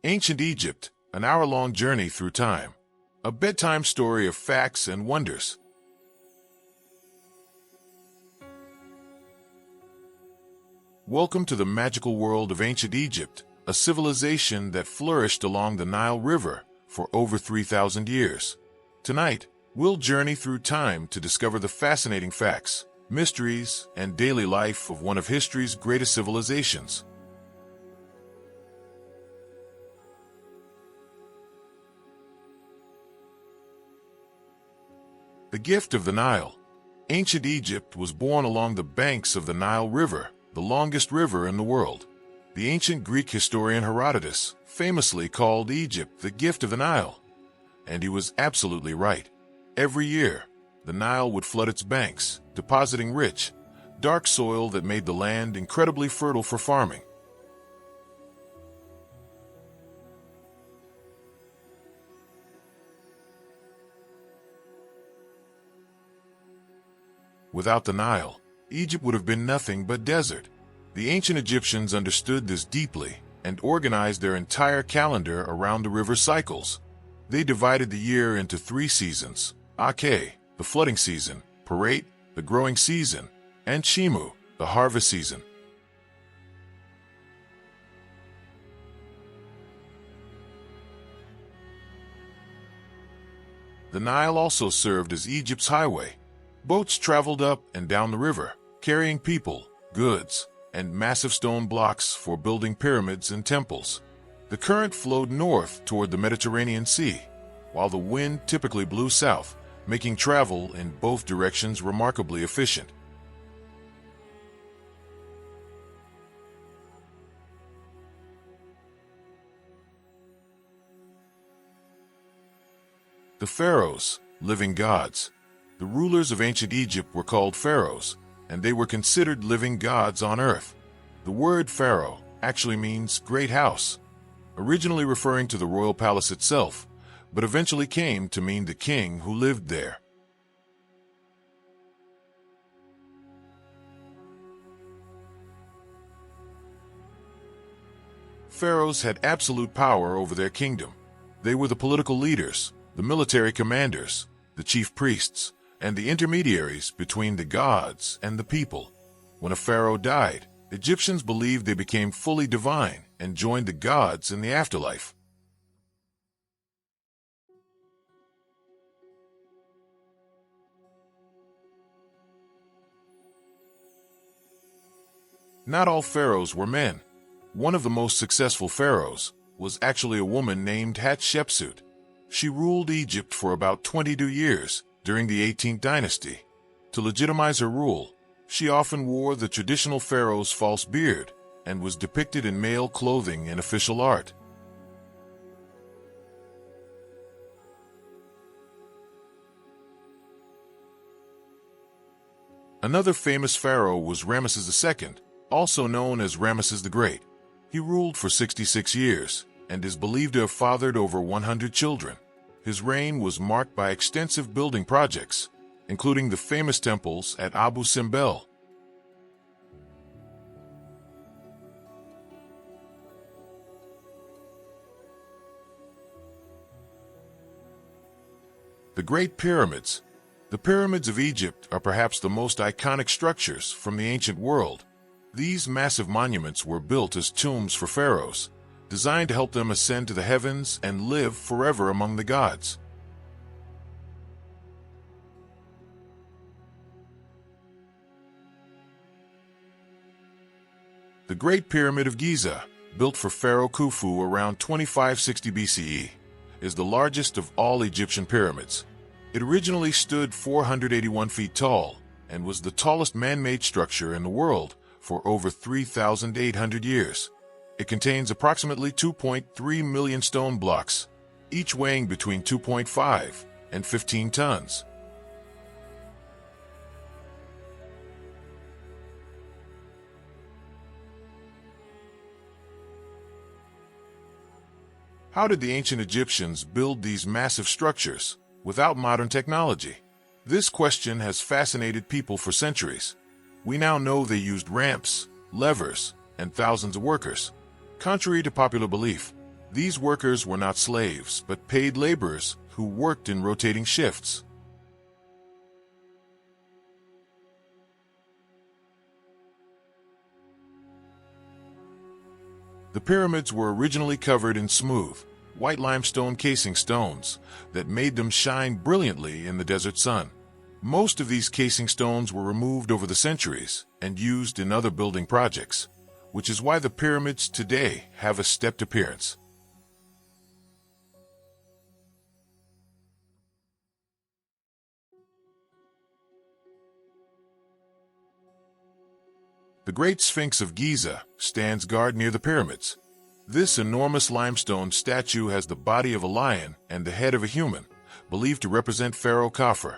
Ancient Egypt, an hour-long journey through time. A bedtime story of facts and wonders. Welcome to the magical world of ancient Egypt, a civilization that flourished along the Nile River for over 3,000 years. Tonight, we'll journey through time to discover the fascinating facts, mysteries, and daily life of one of history's greatest civilizations. The gift of the Nile. Ancient Egypt was born along the banks of the Nile River, the longest river in the world. The ancient Greek historian Herodotus famously called Egypt the gift of the Nile. And he was absolutely right. Every year, the Nile would flood its banks, depositing rich, dark soil that made the land incredibly fertile for farming. Without the Nile, Egypt would have been nothing but desert. The ancient Egyptians understood this deeply and organized their entire calendar around the river's cycles. They divided the year into 3 seasons: Ake, the flooding season; Pereit, the growing season; and Shimu, the harvest season. The Nile also served as Egypt's highway. Boats traveled up and down the river, carrying people, goods, and massive stone blocks for building pyramids and temples. The current flowed north toward the Mediterranean Sea, while the wind typically blew south, making travel in both directions remarkably efficient. The Pharaohs, living gods. The rulers of ancient Egypt were called pharaohs, and they were considered living gods on earth. The word pharaoh actually means great house, originally referring to the royal palace itself, but eventually came to mean the king who lived there. Pharaohs had absolute power over their kingdom. They were the political leaders, the military commanders, the chief priests, and the intermediaries between the gods and the people. When a pharaoh died, Egyptians believed they became fully divine and joined the gods in the afterlife. Not all pharaohs were men. One of the most successful pharaohs was actually a woman named Hatshepsut. She ruled Egypt for about 22 years during the 18th dynasty. To legitimize her rule, she often wore the traditional pharaoh's false beard and was depicted in male clothing in official art. Another famous pharaoh was Ramesses II, also known as Ramesses the Great. He ruled for 66 years and is believed to have fathered over 100 children. His reign was marked by extensive building projects, including the famous temples at Abu Simbel. The Great Pyramids. The pyramids of Egypt are perhaps the most iconic structures from the ancient world. These massive monuments were built as tombs for pharaohs, designed to help them ascend to the heavens and live forever among the gods. The Great Pyramid of Giza, built for Pharaoh Khufu around 2560 BCE, is the largest of all Egyptian pyramids. It originally stood 481 feet tall and was the tallest man-made structure in the world for over 3,800 years. It contains approximately 2.3 million stone blocks, each weighing between 2.5 and 15 tons. How did the ancient Egyptians build these massive structures without modern technology? This question has fascinated people for centuries. We now know they used ramps, levers, and thousands of workers. Contrary to popular belief, These workers were not slaves, but paid laborers who worked in rotating shifts. The pyramids were originally covered in smooth, white limestone casing stones that made them shine brilliantly in the desert sun. Most of these casing stones were removed over the centuries and used in other building projects, which is why the pyramids today have a stepped appearance. The Great Sphinx of Giza stands guard near the pyramids. This enormous limestone statue has the body of a lion and the head of a human, believed to represent Pharaoh Khafre.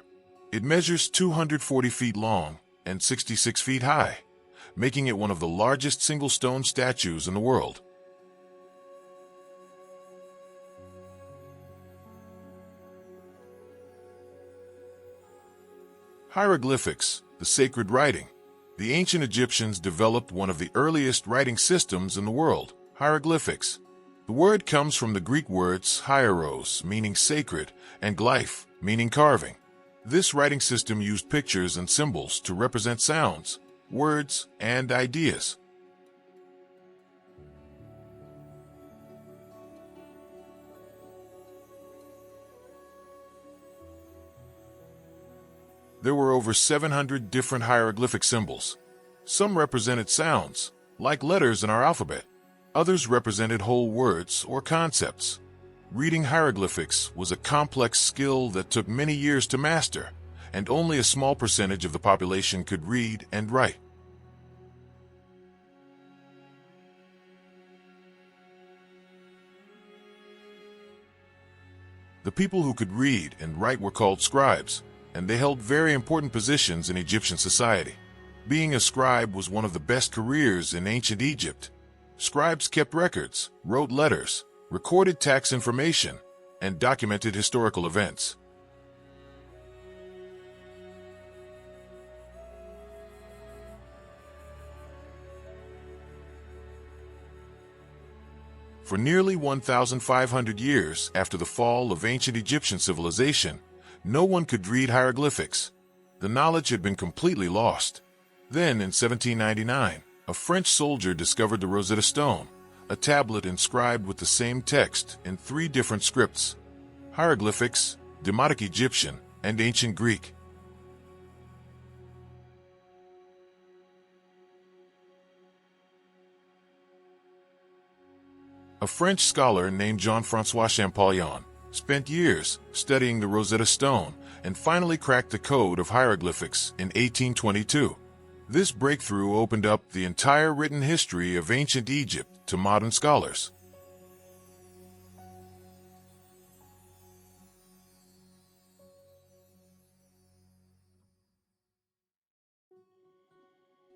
It measures 240 feet long and 66 feet high, making it one of the largest single stone statues in the world. Hieroglyphics, the sacred writing. The ancient Egyptians developed one of the earliest writing systems in the world, hieroglyphics. The word comes from the Greek words hieros, meaning sacred, and glyph, meaning carving. This writing system used pictures and symbols to represent sounds, words, and ideas. There were over 700 different hieroglyphic symbols. Some represented sounds, like letters in our alphabet. Others represented whole words or concepts. Reading hieroglyphics was a complex skill that took many years to master, and only a small percentage of the population could read and write. The people who could read and write were called scribes, and they held very important positions in Egyptian society. Being a scribe was one of the best careers in ancient Egypt. Scribes kept records, wrote letters, recorded tax information, and documented historical events. For nearly 1,500 years after the fall of ancient Egyptian civilization, no one could read hieroglyphics. The knowledge had been completely lost. Then, in 1799, a French soldier discovered the Rosetta Stone, a tablet inscribed with the same text in 3 different scripts: hieroglyphics, Demotic Egyptian, and Ancient Greek. A French scholar named Jean-François Champollion spent years studying the Rosetta Stone and finally cracked the code of hieroglyphics in 1822. This breakthrough opened up the entire written history of ancient Egypt to modern scholars.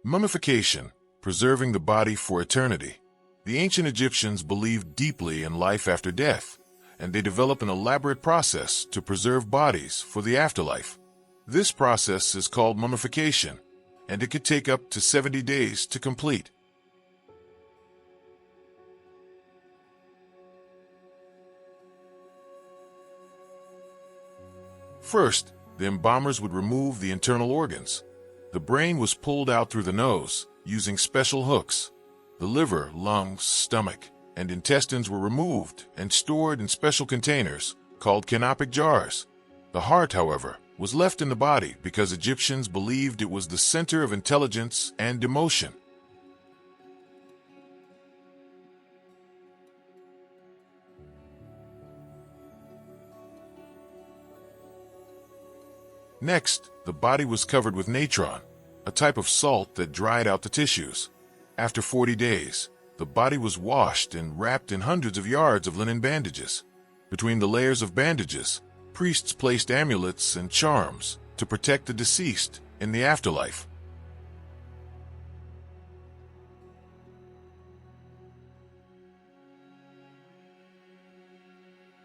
Mummification, preserving the body for eternity. The ancient Egyptians believed deeply in life after death, and they developed an elaborate process to preserve bodies for the afterlife. This process is called mummification, and it could take up to 70 days to complete. First, the embalmers would remove the internal organs. The brain was pulled out through the nose using special hooks. The liver, lungs, stomach, and intestines were removed and stored in special containers called canopic jars. The heart, however, was left in the body because Egyptians believed it was the center of intelligence and emotion. Next, the body was covered with natron, a type of salt that dried out the tissues. After 40 days, the body was washed and wrapped in hundreds of yards of linen bandages. Between the layers of bandages, priests placed amulets and charms to protect the deceased in the afterlife.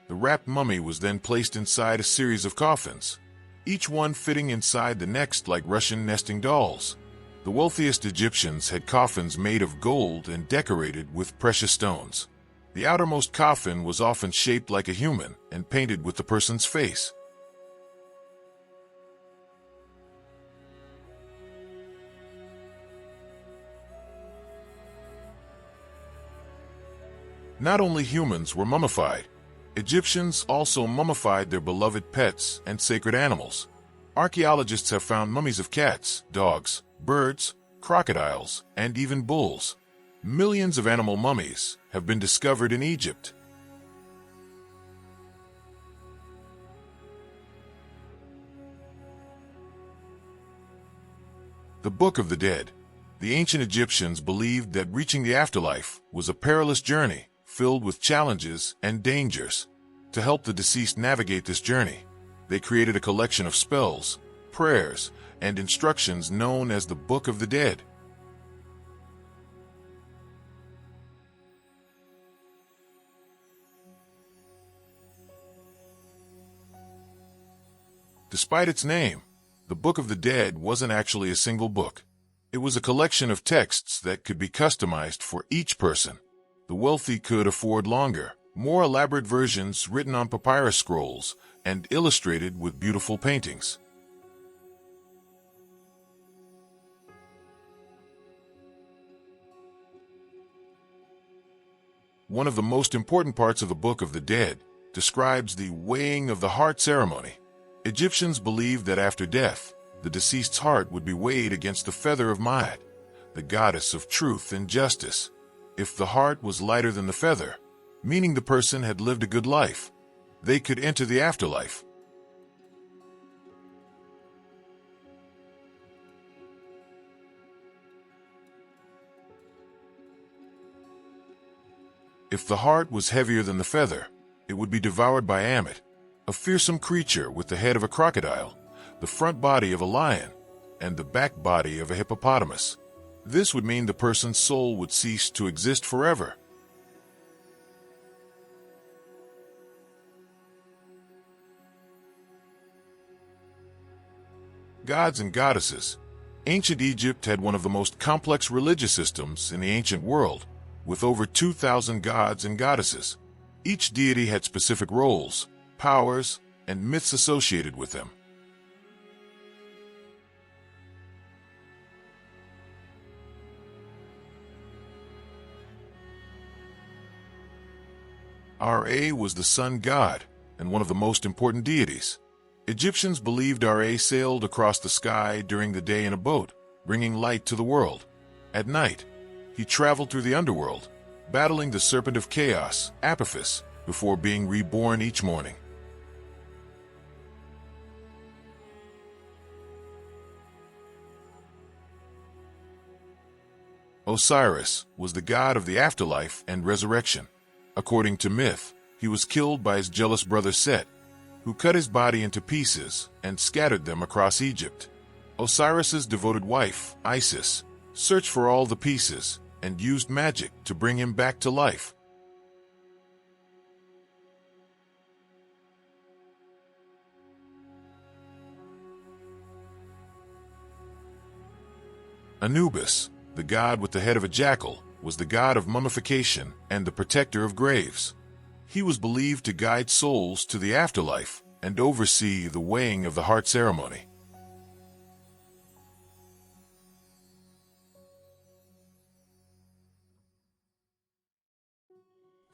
The wrapped mummy was then placed inside a series of coffins, each one fitting inside the next like Russian nesting dolls. The wealthiest Egyptians had coffins made of gold and decorated with precious stones. The outermost coffin was often shaped like a human and painted with the person's face. Not only humans were mummified. Egyptians also mummified their beloved pets and sacred animals. Archaeologists have found mummies of cats, dogs, birds, crocodiles, and even bulls. Millions of animal mummies have been discovered in Egypt. The Book of the Dead. The ancient Egyptians believed that reaching the afterlife was a perilous journey filled with challenges and dangers. To help the deceased navigate this journey, they created a collection of spells, prayers, and instructions known as the Book of the Dead. Despite its name, the Book of the Dead wasn't actually a single book. It was a collection of texts that could be customized for each person. The wealthy could afford longer, more elaborate versions written on papyrus scrolls and illustrated with beautiful paintings. One of the most important parts of the Book of the Dead describes the weighing of the heart ceremony. Egyptians believed that after death, the deceased's heart would be weighed against the feather of Maat, the goddess of truth and justice. If the heart was lighter than the feather, meaning the person had lived a good life, they could enter the afterlife. If the heart was heavier than the feather, it would be devoured by Ammit, a fearsome creature with the head of a crocodile, the front body of a lion, and the back body of a hippopotamus. This would mean the person's soul would cease to exist forever. Gods and goddesses. Ancient Egypt had one of the most complex religious systems in the ancient world, with over 2,000 gods and goddesses. Each deity had specific roles, powers, and myths associated with them. Ra was the sun god and one of the most important deities. Egyptians believed Ra sailed across the sky during the day in a boat, bringing light to the world. At night, he traveled through the underworld, battling the serpent of chaos, Apophis, before being reborn each morning. Osiris was the god of the afterlife and resurrection. According to myth, he was killed by his jealous brother Set, who cut his body into pieces and scattered them across Egypt. Osiris's devoted wife, Isis, searched for all the pieces and used magic to bring him back to life. Anubis, the god with the head of a jackal, was the god of mummification and the protector of graves. He was believed to guide souls to the afterlife and oversee the weighing of the heart ceremony.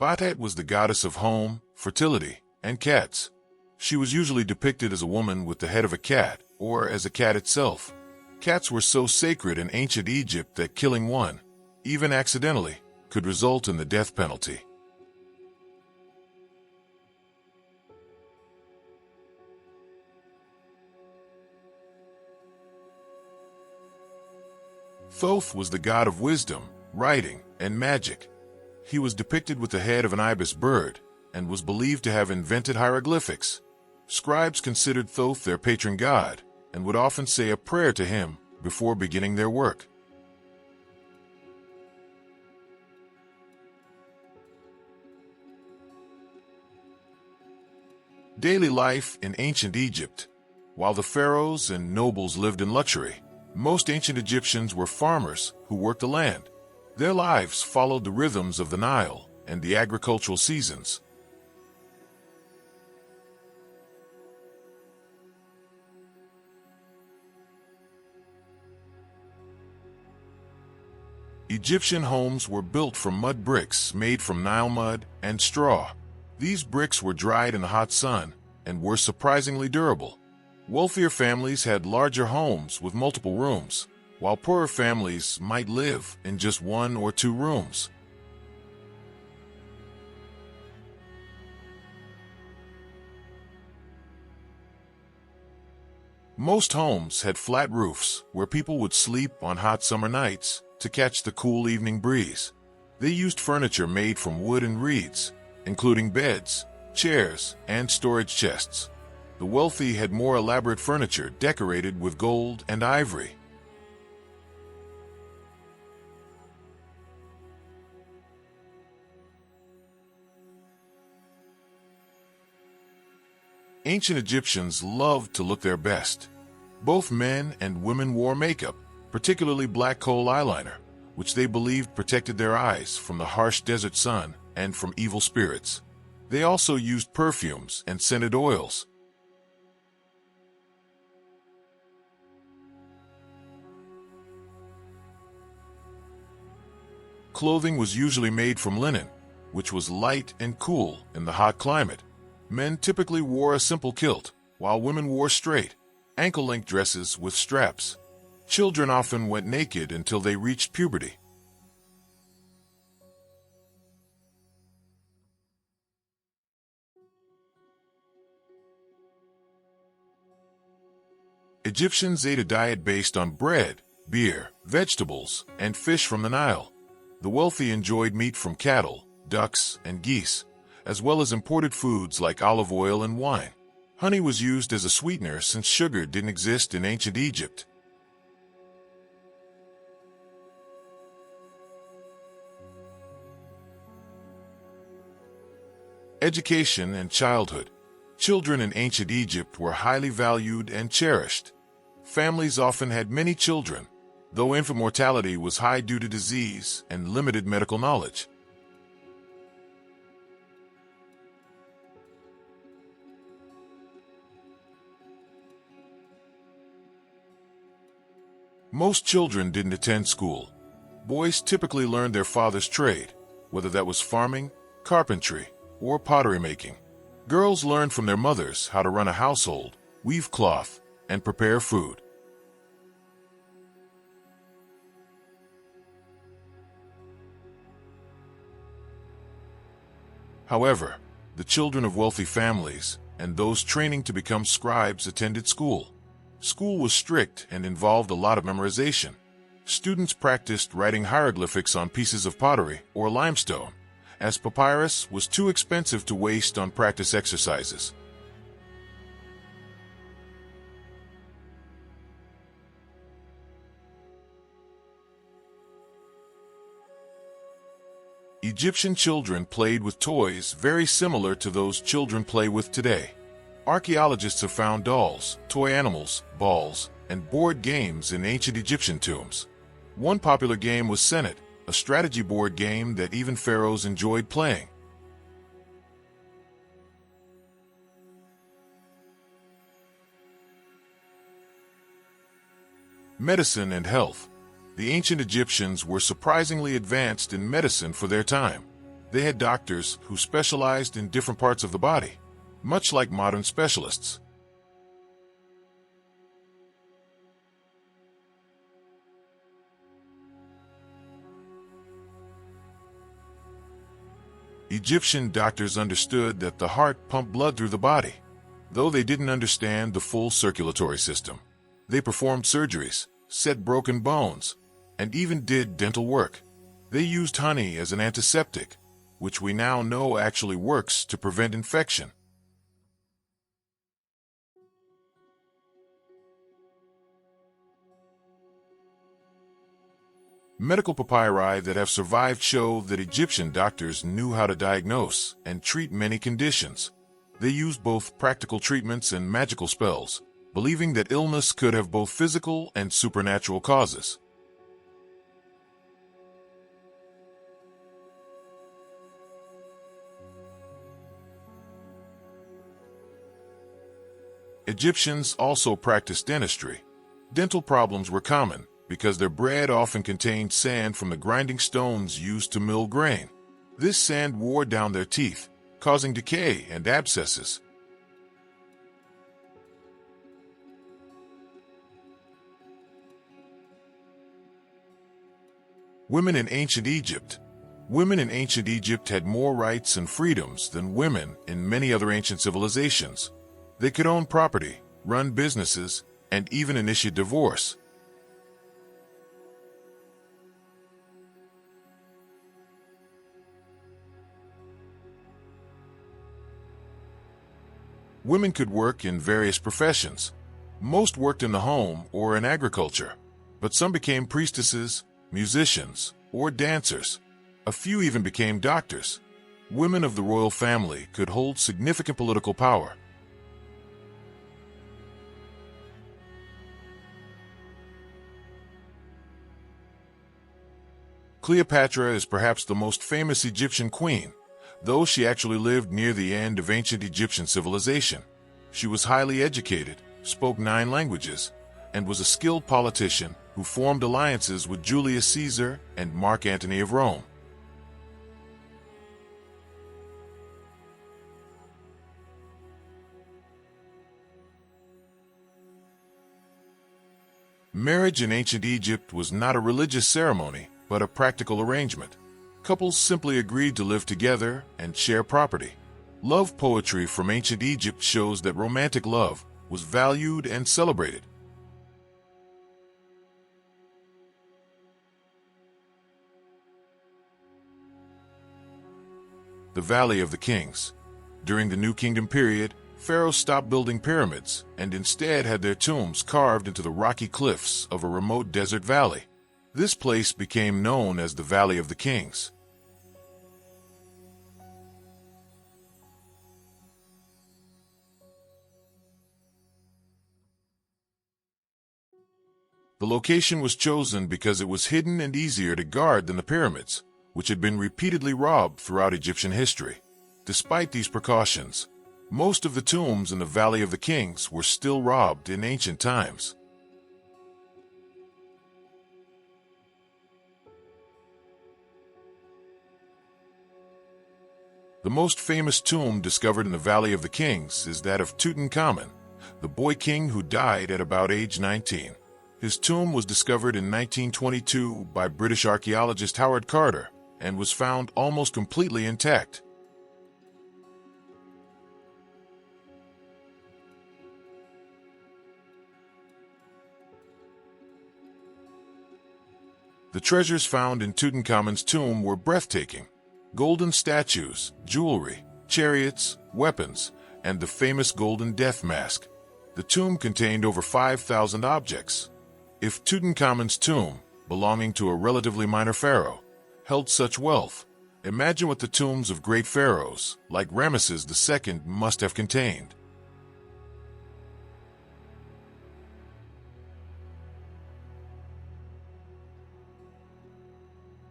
Batet was the goddess of home, fertility, and cats. She was usually depicted as a woman with the head of a cat, or as a cat itself. Cats were so sacred in ancient Egypt that killing one, even accidentally, could result in the death penalty. Thoth was the god of wisdom, writing, and magic. He was depicted with the head of an ibis bird and was believed to have invented hieroglyphics. Scribes considered Thoth their patron god and would often say a prayer to him before beginning their work. Daily life in ancient Egypt. While the pharaohs and nobles lived in luxury, most ancient Egyptians were farmers who worked the land. Their lives followed the rhythms of the Nile and the agricultural seasons. Egyptian homes were built from mud bricks made from Nile mud and straw. These bricks were dried in the hot sun and were surprisingly durable. Wealthier families had larger homes with multiple rooms, while poorer families might live in just 1 or 2 rooms. Most homes had flat roofs where people would sleep on hot summer nights to catch the cool evening breeze. They used furniture made from wood and reeds, including beds, chairs, and storage chests. The wealthy had more elaborate furniture decorated with gold and ivory. Ancient Egyptians loved to look their best. Both men and women wore makeup, particularly black coal eyeliner, which they believed protected their eyes from the harsh desert sun and from evil spirits. They also used perfumes and scented oils. Clothing was usually made from linen, which was light and cool in the hot climate. Men typically wore a simple kilt, while women wore straight, ankle-length dresses with straps. Children often went naked until they reached puberty. Egyptians ate a diet based on bread, beer, vegetables, and fish from the Nile. The wealthy enjoyed meat from cattle, ducks, and geese, as well as imported foods like olive oil and wine. Honey was used as a sweetener since sugar didn't exist in ancient Egypt. Education and childhood. Children in ancient Egypt were highly valued and cherished. Families often had many children, though infant mortality was high due to disease and limited medical knowledge. Most children didn't attend school. Boys typically learned their father's trade, whether that was farming, carpentry, or pottery making. Girls learned from their mothers how to run a household, weave cloth, and prepare food. However, the children of wealthy families and those training to become scribes attended school. School was strict and involved a lot of memorization. Students practiced writing hieroglyphics on pieces of pottery or limestone, as papyrus was too expensive to waste on practice exercises. Egyptian children played with toys very similar to those children play with today. Archaeologists have found dolls, toy animals, balls, and board games in ancient Egyptian tombs. One popular game was Senet, a strategy board game that even pharaohs enjoyed playing. Medicine and health. The ancient Egyptians were surprisingly advanced in medicine for their time. They had doctors who specialized in different parts of the body, much like modern specialists. Egyptian doctors understood that the heart pumped blood through the body, though they didn't understand the full circulatory system. They performed surgeries, set broken bones, and even did dental work. They used honey as an antiseptic, which we now know actually works to prevent infection. Medical papyri that have survived show that Egyptian doctors knew how to diagnose and treat many conditions. They used both practical treatments and magical spells, believing that illness could have both physical and supernatural causes. Egyptians also practiced dentistry. Dental problems were common because their bread often contained sand from the grinding stones used to mill grain. This sand wore down their teeth, causing decay and abscesses. Women in ancient Egypt. Women in ancient Egypt had more rights and freedoms than women in many other ancient civilizations. They could own property, run businesses, and even initiate divorce. Women could work in various professions. Most worked in the home or in agriculture, but some became priestesses, musicians, or dancers. A few even became doctors. Women of the royal family could hold significant political power. Cleopatra is perhaps the most famous Egyptian queen, though she actually lived near the end of ancient Egyptian civilization. She was highly educated, spoke 9 languages, and was a skilled politician who formed alliances with Julius Caesar and Mark Antony of Rome. Marriage in ancient Egypt was not a religious ceremony, but a practical arrangement. Couples simply agreed to live together and share property. Love poetry from ancient Egypt shows that romantic love was valued and celebrated. The Valley of the Kings. During the New Kingdom period, pharaohs stopped building pyramids and instead had their tombs carved into the rocky cliffs of a remote desert valley. This place became known as the Valley of the Kings. The location was chosen because it was hidden and easier to guard than the pyramids, which had been repeatedly robbed throughout Egyptian history. Despite these precautions, most of the tombs in the Valley of the Kings were still robbed in ancient times. The most famous tomb discovered in the Valley of the Kings is that of Tutankhamun, the boy king who died at about age 19. His tomb was discovered in 1922 by British archaeologist Howard Carter and was found almost completely intact. The treasures found in Tutankhamun's tomb were breathtaking. Golden statues, jewelry, chariots, weapons, and the famous golden death mask. The tomb contained over 5,000 objects. If Tutankhamun's tomb, belonging to a relatively minor pharaoh, held such wealth, imagine what the tombs of great pharaohs, like Ramesses II, must have contained.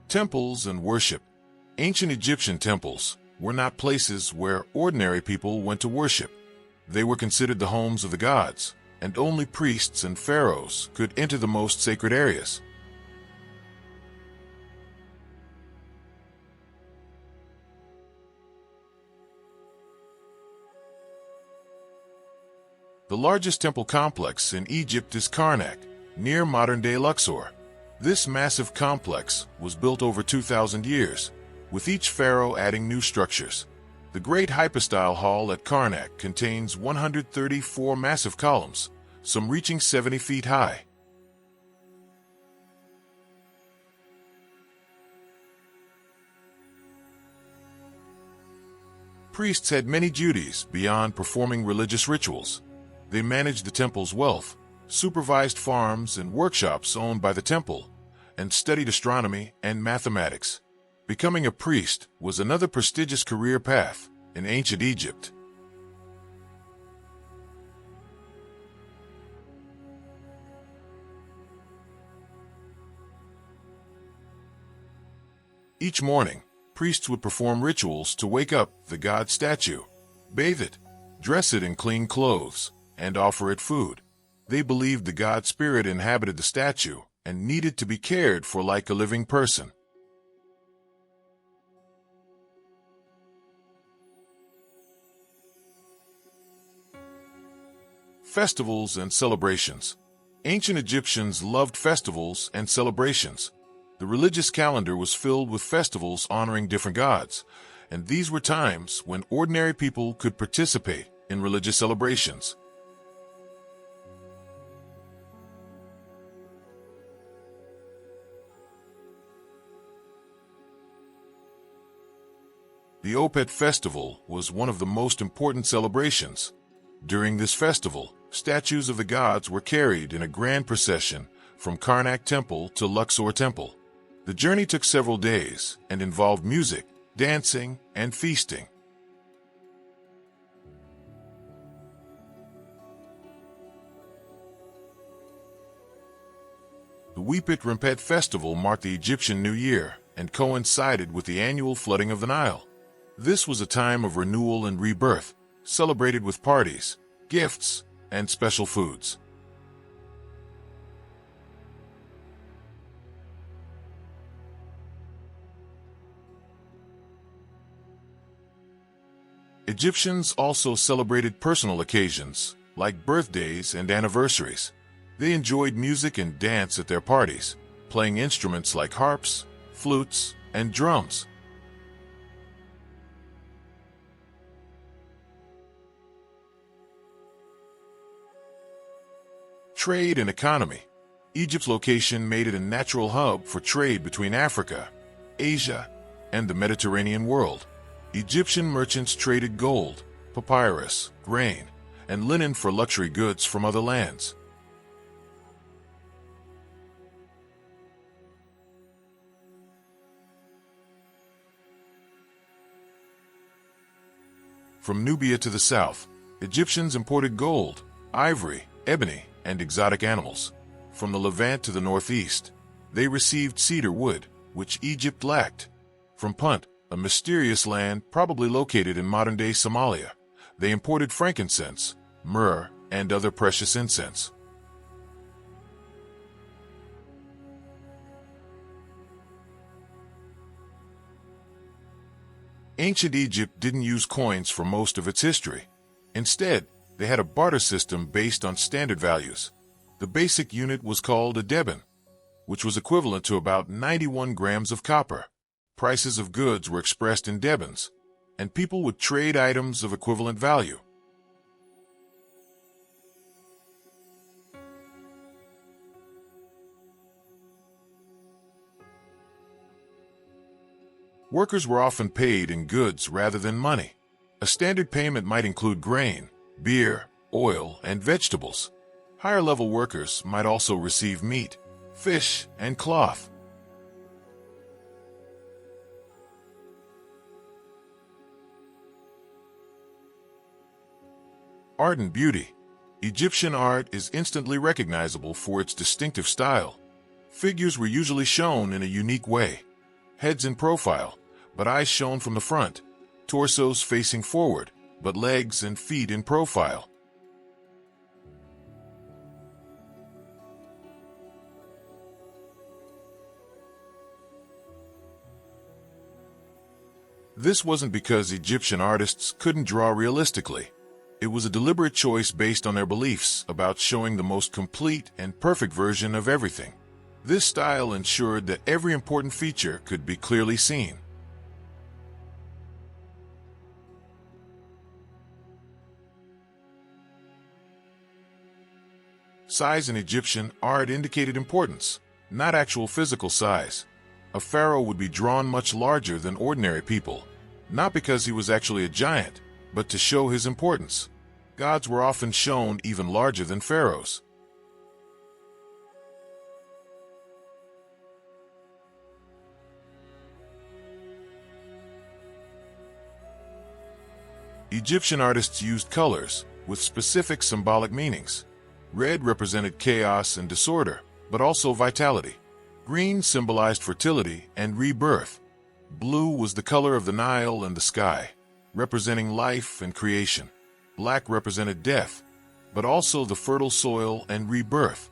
Temples and worship. Ancient Egyptian temples were not places where ordinary people went to worship. They were considered the homes of the gods, and only priests and pharaohs could enter the most sacred areas. The largest temple complex in Egypt is Karnak, near modern-day Luxor. This massive complex was built over 2,000 years, with each pharaoh adding new structures. The Great Hypostyle Hall at Karnak contains 134 massive columns, some reaching 70 feet high. Priests had many duties beyond performing religious rituals. They managed the temple's wealth, supervised farms and workshops owned by the temple, and studied astronomy and mathematics. Becoming a priest was another prestigious career path in ancient Egypt. Each morning, priests would perform rituals to wake up the god statue, bathe it, dress it in clean clothes, and offer it food. They believed the god spirit inhabited the statue and needed to be cared for like a living person. Festivals and celebrations. Ancient Egyptians loved festivals and celebrations. The religious calendar was filled with festivals honoring different gods, and these were times when ordinary people could participate in religious celebrations. The Opet festival was one of the most important celebrations. During this festival, statues of the gods were carried in a grand procession from Karnak Temple to Luxor Temple. The journey took several days and involved music, dancing, and feasting. The Wepet Rempet festival marked the Egyptian New Year and coincided with the annual flooding of the Nile. This was a time of renewal and rebirth, celebrated with parties, gifts, and special foods. Egyptians also celebrated personal occasions, like birthdays and anniversaries. They enjoyed music and dance at their parties, playing instruments like harps, flutes, and drums. Trade and economy. Egypt's location made it a natural hub for trade between Africa, Asia, and the Mediterranean world. Egyptian merchants traded gold, papyrus, grain, and linen for luxury goods from other lands. From Nubia to the south, Egyptians imported gold, ivory, ebony, and exotic animals. From the Levant to the northeast, they received cedar wood, which Egypt lacked. From Punt, a mysterious land probably located in modern-day Somalia, they imported frankincense, myrrh, and other precious incense. Ancient Egypt didn't use coins for most of its history. Instead, they had a barter system based on standard values. The basic unit was called a deben, which was equivalent to about 91 grams of copper. Prices of goods were expressed in debens, and people would trade items of equivalent value. Workers were often paid in goods rather than money. A standard payment might include grain, beer, oil, and vegetables. Higher-level workers might also receive meat, fish, and cloth. Art and beauty. Egyptian art is instantly recognizable for its distinctive style. Figures were usually shown in a unique way. Heads in profile, but eyes shown from the front. Torsos facing forward, but legs and feet in profile. This wasn't because Egyptian artists couldn't draw realistically. It was a deliberate choice based on their beliefs about showing the most complete and perfect version of everything. This style ensured that every important feature could be clearly seen. Size in Egyptian art indicated importance, not actual physical size. A pharaoh would be drawn much larger than ordinary people, not because he was actually a giant, but to show his importance. Gods were often shown even larger than pharaohs. Egyptian artists used colors with specific symbolic meanings. Red represented chaos and disorder, but also vitality. Green symbolized fertility and rebirth. Blue was the color of the Nile and the sky, representing life and creation. Black represented death, but also the fertile soil and rebirth.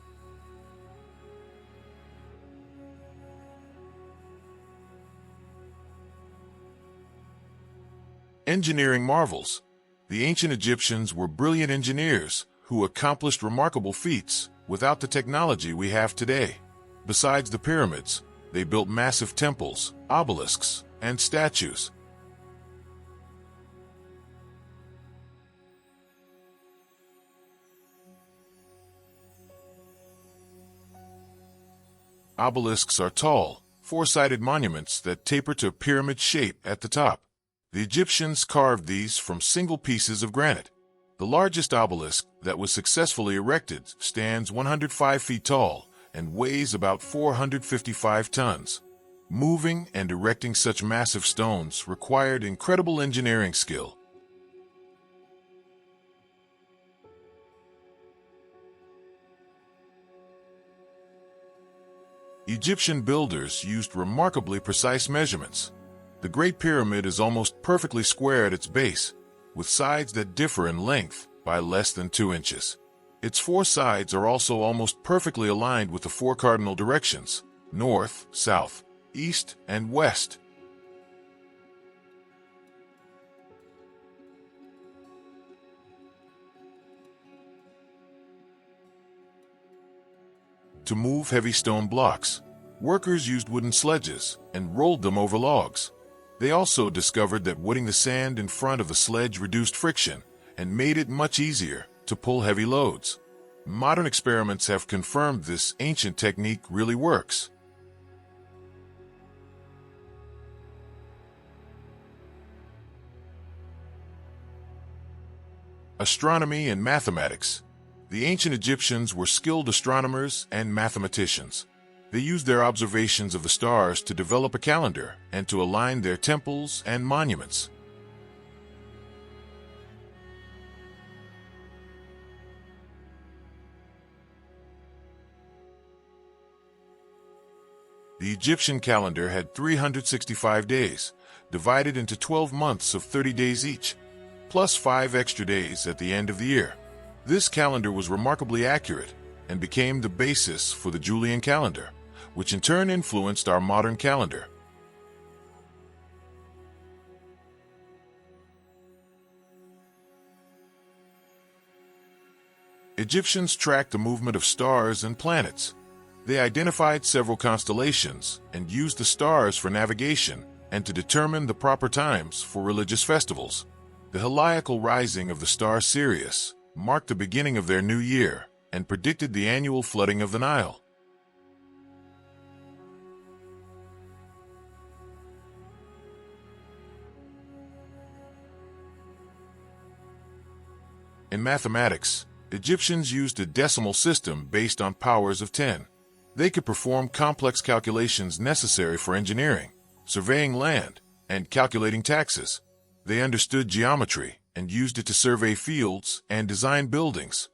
Engineering marvels. The ancient Egyptians were brilliant engineers who accomplished remarkable feats without the technology we have today. Besides the pyramids, they built massive temples, obelisks, and statues. Obelisks are tall, four-sided monuments that taper to pyramid shape at the top. The Egyptians carved these from single pieces of granite. The largest obelisk that was successfully erected stands 105 feet tall and weighs about 455 tons. Moving and erecting such massive stones required incredible engineering skill. Egyptian builders used remarkably precise measurements. The Great Pyramid is almost perfectly square at its base, with sides that differ in length by less than 2 inches. Its 4 sides are also almost perfectly aligned with the 4 cardinal directions: north, south, east, and west. To move heavy stone blocks, workers used wooden sledges and rolled them over logs. They also discovered that wooding the sand in front of the sledge reduced friction and made it much easier to pull heavy loads. Modern experiments have confirmed this ancient technique really works. Astronomy and mathematics. The ancient Egyptians were skilled astronomers and mathematicians. They used their observations of the stars to develop a calendar and to align their temples and monuments. The Egyptian calendar had 365 days, divided into 12 months of 30 days each, plus 5 extra days at the end of the year. This calendar was remarkably accurate and became the basis for the Julian calendar, which in turn influenced our modern calendar. Egyptians tracked the movement of stars and planets. They identified several constellations and used the stars for navigation and to determine the proper times for religious festivals. The heliacal rising of the star Sirius marked the beginning of their new year and predicted the annual flooding of the Nile. In mathematics, Egyptians used a decimal system based on powers of 10. They could perform complex calculations necessary for engineering, surveying land, and calculating taxes. They understood geometry and used it to survey fields and design buildings.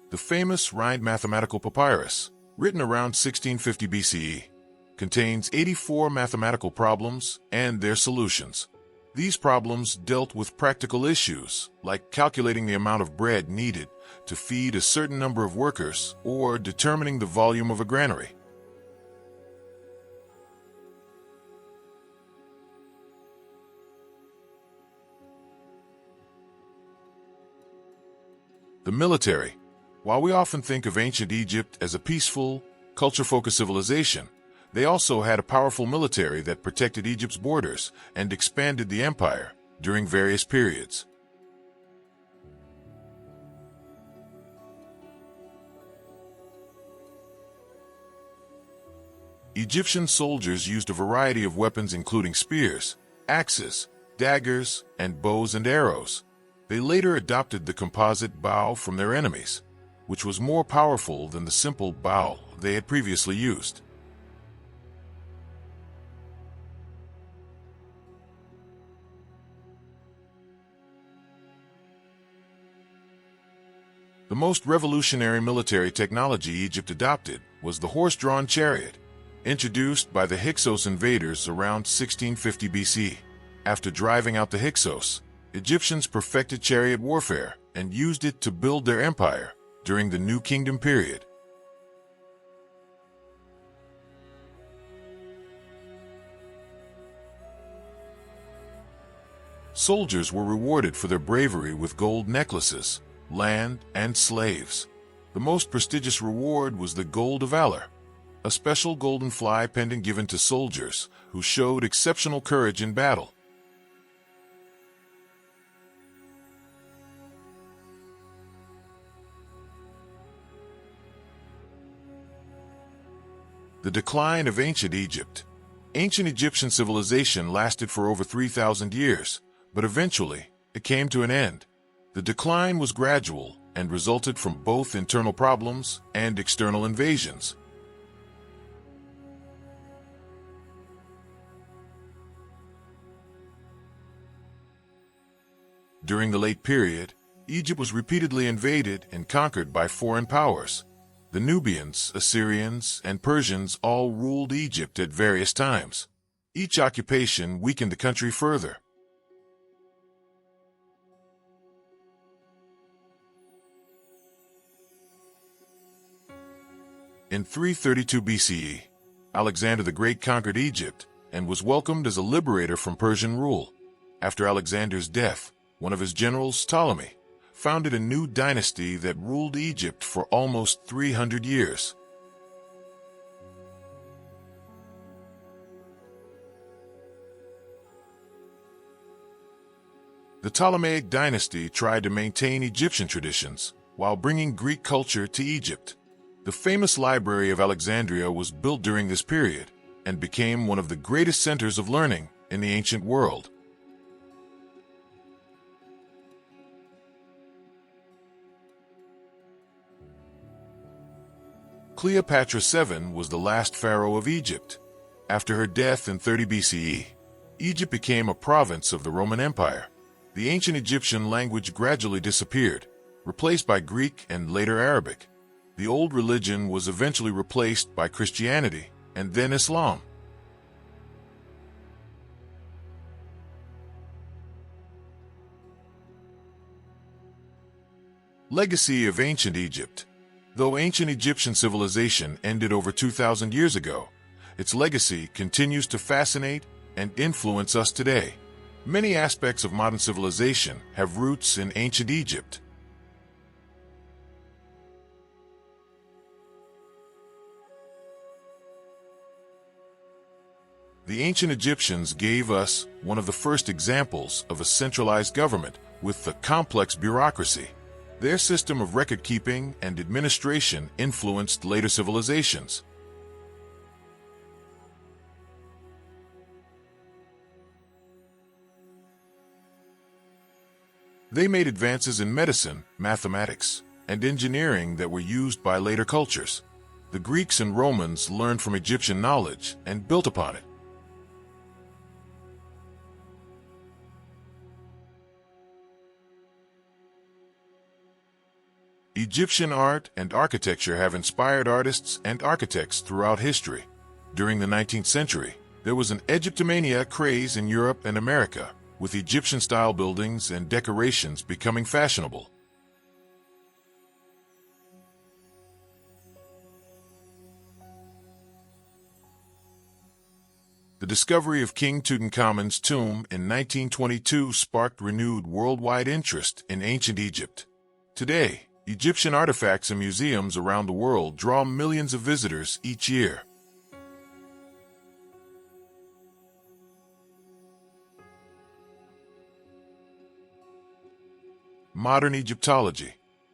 The famous Rhind mathematical papyrus, written around 1650 BCE, contains 84 mathematical problems and their solutions. These problems dealt with practical issues, like calculating the amount of bread needed to feed a certain number of workers or determining the volume of a granary. The military. While we often think of ancient Egypt as a peaceful, culture-focused civilization, they also had a powerful military that protected Egypt's borders and expanded the empire during various periods. Egyptian soldiers used a variety of weapons including spears, axes, daggers, and bows and arrows. They later adopted the composite bow from their enemies, which was more powerful than the simple bow they had previously used. The most revolutionary military technology Egypt adopted was the horse-drawn chariot. introduced by the Hyksos invaders around 1650 BC. After driving out the Hyksos, Egyptians perfected chariot warfare and used it to build their empire during the New Kingdom period. Soldiers were rewarded for their bravery with gold necklaces, land, and slaves. The most prestigious reward was the Gold of Valor, a special golden fly pendant given to soldiers who showed exceptional courage in battle. The decline of ancient Egypt. Ancient Egyptian civilization lasted for over 3,000 years, but eventually it came to an end. The decline was gradual and resulted from both internal problems and external invasions. During the late period, Egypt was repeatedly invaded and conquered by foreign powers. The Nubians, Assyrians, and Persians all ruled Egypt at various times. Each occupation weakened the country further. In 332 BCE, Alexander the Great conquered Egypt and was welcomed as a liberator from Persian rule. After Alexander's death, one of his generals, Ptolemy, founded a new dynasty that ruled Egypt for almost 300 years. The Ptolemaic dynasty tried to maintain Egyptian traditions while bringing Greek culture to Egypt. The famous Library of Alexandria was built during this period and became one of the greatest centers of learning in the ancient world. Cleopatra VII was the last pharaoh of Egypt. After her death in 30 BCE, Egypt became a province of the Roman Empire. The ancient Egyptian language gradually disappeared, replaced by Greek and later Arabic. The old religion was eventually replaced by Christianity and then Islam. Legacy of ancient Egypt. Though ancient Egyptian civilization ended over 2,000 years ago, its legacy continues to fascinate and influence us today. Many aspects of modern civilization have roots in ancient Egypt. The ancient Egyptians gave us one of the first examples of a centralized government with a complex bureaucracy. Their system of record-keeping and administration influenced later civilizations. They made advances in medicine, mathematics, and engineering that were used by later cultures. The Greeks and Romans learned from Egyptian knowledge and built upon it. Egyptian art and architecture have inspired artists and architects throughout history. During the 19th century, there was an Egyptomania craze in Europe and America, with Egyptian-style buildings and decorations becoming fashionable. The discovery of King Tutankhamun's tomb in 1922 sparked renewed worldwide interest in ancient Egypt. Today, Egyptian artifacts and museums around the world draw millions of visitors each year. Modern Egyptology.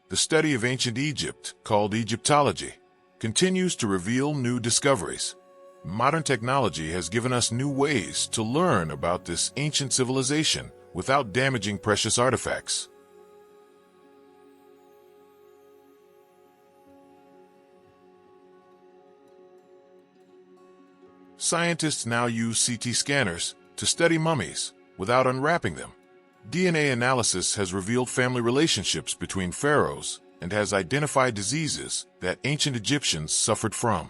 The study of ancient Egypt, called Egyptology, continues to reveal new discoveries. Modern technology has given us new ways to learn about this ancient civilization without damaging precious artifacts. Scientists now use CT scanners to study mummies without unwrapping them. DNA analysis has revealed family relationships between pharaohs and has identified diseases that ancient Egyptians suffered from.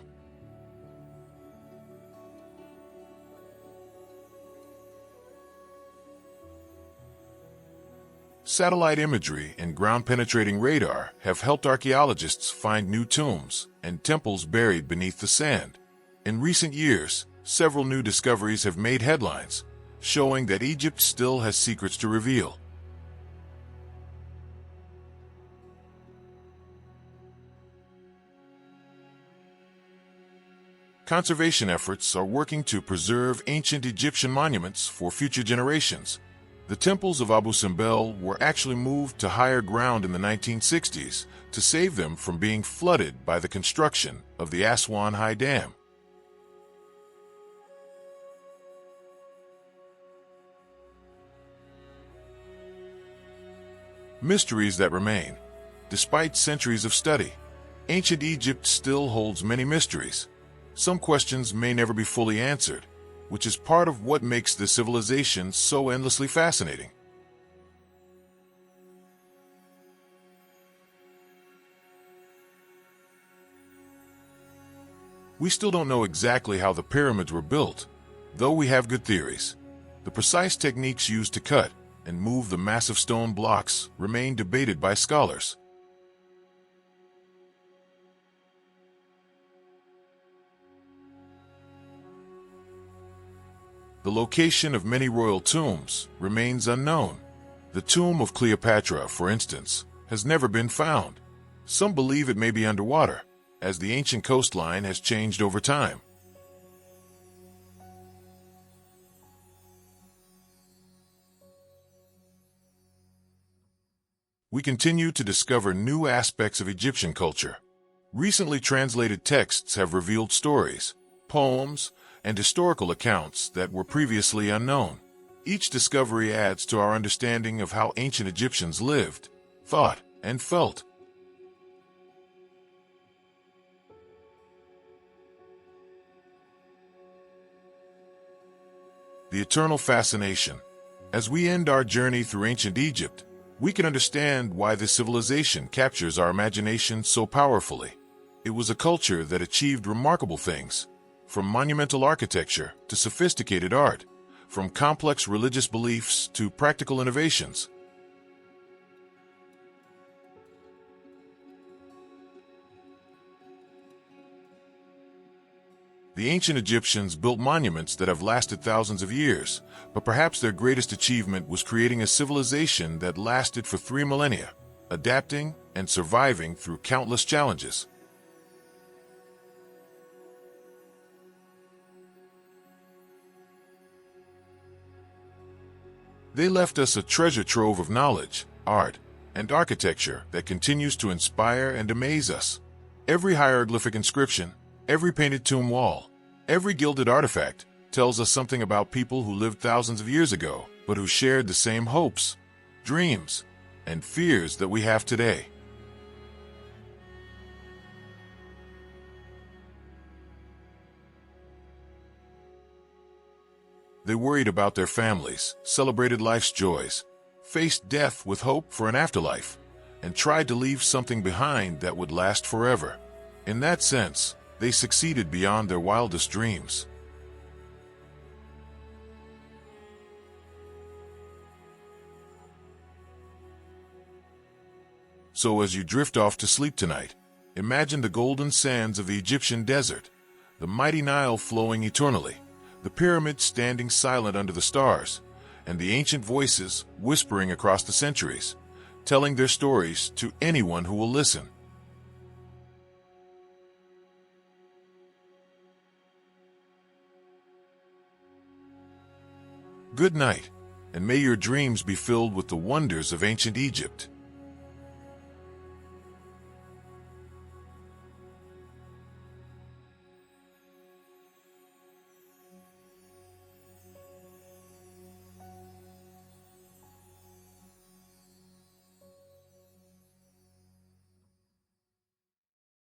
Satellite imagery and ground-penetrating radar have helped archaeologists find new tombs and temples buried beneath the sand. In recent years, several new discoveries have made headlines, showing that Egypt still has secrets to reveal. Conservation efforts are working to preserve ancient Egyptian monuments for future generations. The temples of Abu Simbel were actually moved to higher ground in the 1960s to save them from being flooded by the construction of the Aswan High Dam. Mysteries that remain. Despite centuries of study, ancient Egypt still holds many mysteries. Some questions may never be fully answered, which is part of what makes this civilization so endlessly fascinating. We still don't know exactly how the pyramids were built, though we have good theories. The precise techniques used to cut and move the massive stone blocks remain debated by scholars. The location of many royal tombs remains unknown. The tomb of Cleopatra, for instance, has never been found. Some believe it may be underwater, as the ancient coastline has changed over time. We continue to discover new aspects of Egyptian culture. Recently translated texts have revealed stories, poems, and historical accounts that were previously unknown. Each discovery adds to our understanding of how ancient Egyptians lived, thought, and felt. The eternal fascination. As we end our journey through ancient Egypt, we can understand why this civilization captures our imagination so powerfully. It was a culture that achieved remarkable things, from monumental architecture to sophisticated art, from complex religious beliefs to practical innovations. The ancient Egyptians built monuments that have lasted thousands of years, but perhaps their greatest achievement was creating a civilization that lasted for 3 millennia, adapting and surviving through countless challenges. They left us a treasure trove of knowledge, art, and architecture that continues to inspire and amaze us. Every hieroglyphic inscription, every painted tomb wall, every gilded artifact tells us something about people who lived thousands of years ago, but who shared the same hopes, dreams, and fears that we have today. They worried about their families, celebrated life's joys, faced death with hope for an afterlife, and tried to leave something behind that would last forever. In that sense, they succeeded beyond their wildest dreams. So as you drift off to sleep tonight, imagine the golden sands of the Egyptian desert, the mighty Nile flowing eternally, the pyramids standing silent under the stars, and the ancient voices whispering across the centuries, telling their stories to anyone who will listen. Good night, and may your dreams be filled with the wonders of ancient Egypt.